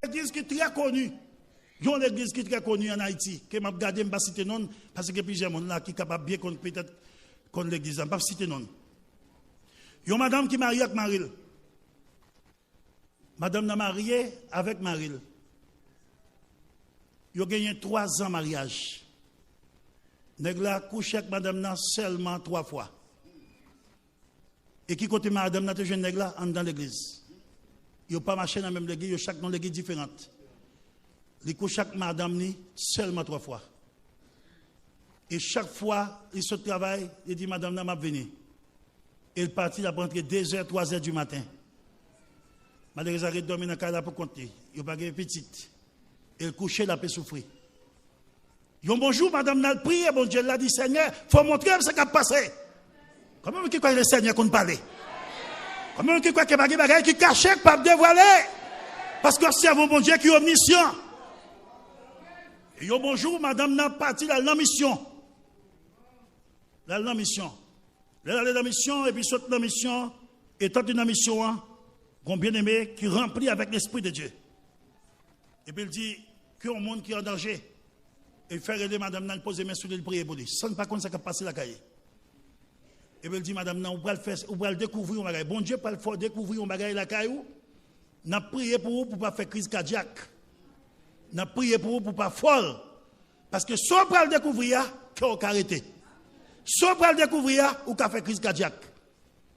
L'église qui est très connue. Il y a une église qui est très connue en Haïti. Que je vais regarder, je vais citer non, parce que plusieurs gens là qui sont capables bien peut-être contre l'église. Je ne vais pas citer non. Il y a une madame qui est mariée avec Maril. Madame est mariée avec Maril. Il a gagné 3 ans de mariage. Nèg la couché avec madame seulement 3 fois. Et qui côté madame n'a toujours nèg la dans l'église. Il n'a pas marché dans la même église, chaque dans l'église différente. Il couche avec madame ni seulement 3 fois. Et chaque fois, il se travaille, il dit madame n'a pas venu. Il partit là pour entrer 2h, 3h du matin. Malheureusement, il dormi dans la pour compter. Il n'a pas de petite. Il couché là pour souffrir. Yon bonjour, madame n'a prié, bon Dieu l'a dit, Seigneur, il faut montrer ce qui a passé. Comment qui croit que le Seigneur qu'on parle? Comment qui croit que les bagages qui cachent, pas dévoiler? Parce que c'est mon bon Dieu qui est omniscient. Et yon bonjour, madame n'a parti dans la mission. Dans la mission. Elle est dans la mission, et puis saute dans la mission, et tant une mission, un bien-aimé qui remplit avec l'Esprit de Dieu. Et puis il dit qu'il y a un monde qui est en danger. Et il fait aider madame n'a poser main sur lui, prier pour lui. Ça ne pas comme ça qui a passé la cahier. Et puis il dit madame n'a, on va le découvrir un bagage. Bon Dieu, pas le faire découvrir un bagage la caillou. N'a prié pour vous pour pas faire crise cardiaque. N'a prié pour vous pour pas folle. Parce que si on va le découvrir, qu'on va arrêter. Si on va le découvrir, ou qu'on fait crise cardiaque.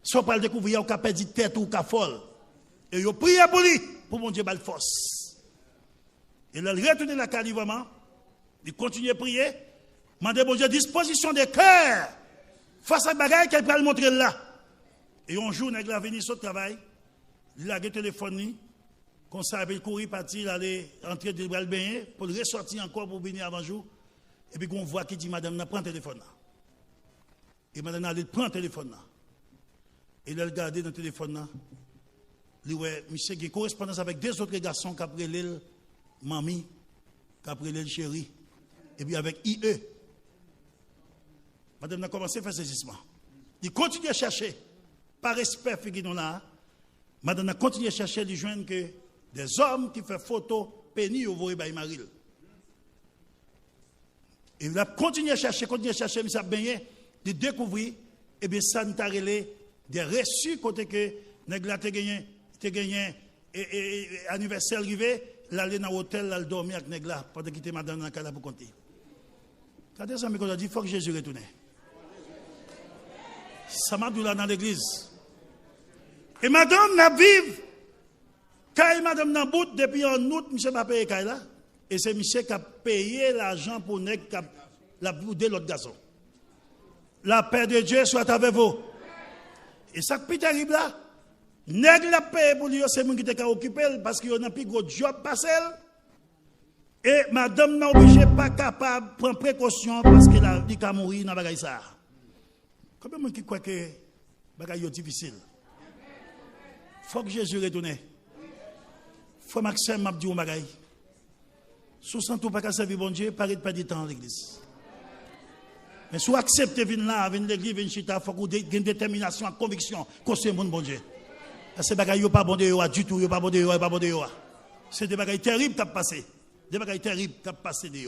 Si on va le découvrir, ou qu'on perd tête ou qu'on folle. Et il a prié pour lui, pour mon Dieu, la force. Et il a retourné la caille vraiment. Il continue à prier. Mandez bon Dieu disposition de cœur. Face à la bagaille qu'elle peut le montrer là. Et un jour, il a venu sur le travail. Il a le téléphone. Comme ça, il courir, partir, il allait entrer dans le bain pour le ressortir encore pour venir avant jour. Et puis, on voit qui dit madame, prend le téléphone. Et madame, elle prend le téléphone. Et il a regardé dans le téléphone. Il dit, ouais, monsieur, il y a une correspondance avec 2 autres garçons qui après l'île mamie, qui après l'île chérie. Et puis avec IE. Madame a commencé à faire saisissement. Il continue à chercher. Par respect, là. Madame a continué à chercher les jeunes que des hommes qui font photo pénis au voie by Maril. Et il a continué à chercher, mais ça a baigné, de découvrir, et bien ça nous a relé des reçus côté que nèg la te gagné anniversaire arrivé, l'aller dans l'hôtel, là, dormir avec nèg la, pendant qu'il était madame dans la cala pour compter. Quand ça me dit, il faut que Jésus retourne. Ça m'a dit là dans l'église. Et madame n'a vive. Quand madame n'a bout depuis en août, monsieur m'a payé là. Et c'est monsieur qui a payé l'argent pour nèg qui a la boudé l'autre garçon. La paix de Dieu soit avec vous. Et ça qui est terrible là, nèg la paix pour lui, c'est moi qui était occupé parce qu'il y a un plus gros job passé. Et madame n'a obligé pas capable de prendre précaution parce qu'elle a dit qu'à mourir dans la bagaille ça. Combien de gens qui croient que la bagaille est difficile? Il faut que Jésus retourne. Il faut que Maxime m'a dit au bagaille. Si vous ne sentez pas qu'à servir bon Dieu, parlez pas du temps à l'église. Mais si vous acceptez de venir là, venir à l'église, venir chita, il faut que vous ayez une détermination, une conviction que c'est mon bon Dieu. Parce que ces bagailles ne sont pas bon de du tout, ils ne sont pas bon de pas bon de. C'est des bagailles terribles qui ont passé. Des bagailles terribles qui ont passé de